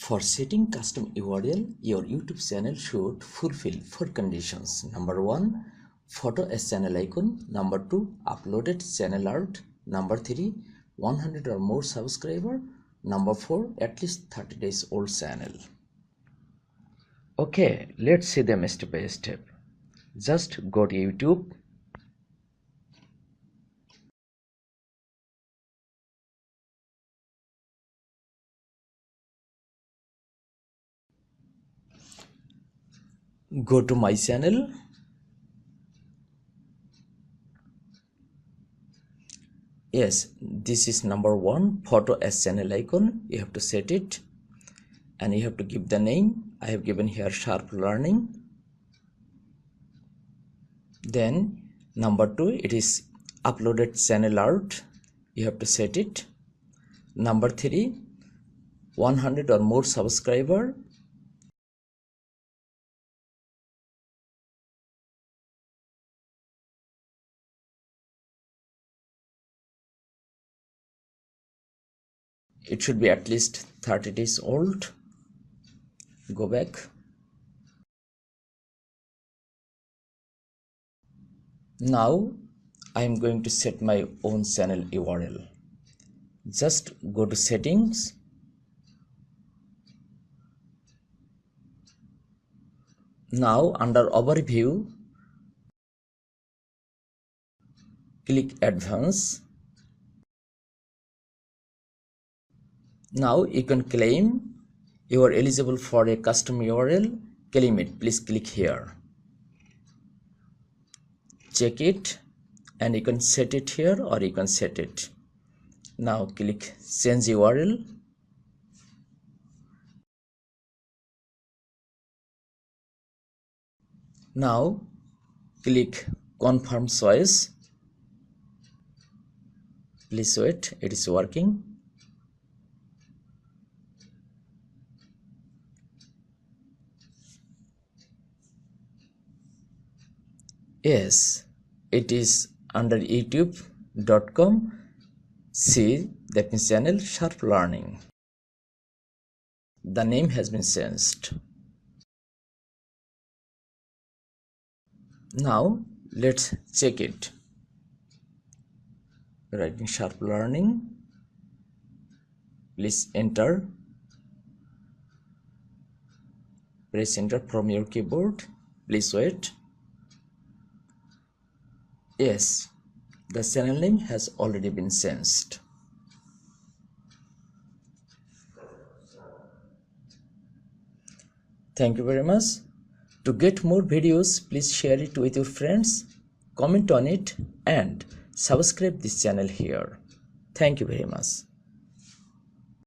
For setting custom URL, your YouTube channel should fulfill 4 conditions. Number 1, photo as channel icon. Number 2, uploaded channel art. Number 3, 100 or more subscriber. Number 4, at least 30 days old channel. Okay, let's see them step by step. Just go to YouTube. Go to my channel. Yes, this is number 1, photo as channel icon. You have to set it and you have to give the name. I have given here Sharp Learning. Then number 2, it is uploaded channel art. You have to set it. Number 3, 100 or more subscriber. It should be at least 30 days old. Go back. Now I am going to set my own channel URL. Just go to settings. Now under overview, click advanced. Now you can claim you are eligible for a custom URL. Claim it. Please click here. Check it and you can set it here or you can set it. Now click change URL. Now click confirm choice. Please wait, it is working. Yes, it is under youtube.com. See, that means channel Sharp Learning. The name has been changed. Now let's check it. Writing Sharp Learning. Please enter. Press enter from your keyboard. Please wait. Yes, the channel name has already been changed. Thank you very much. To get more videos, please share it with your friends, comment on it and subscribe this channel here. Thank you very much.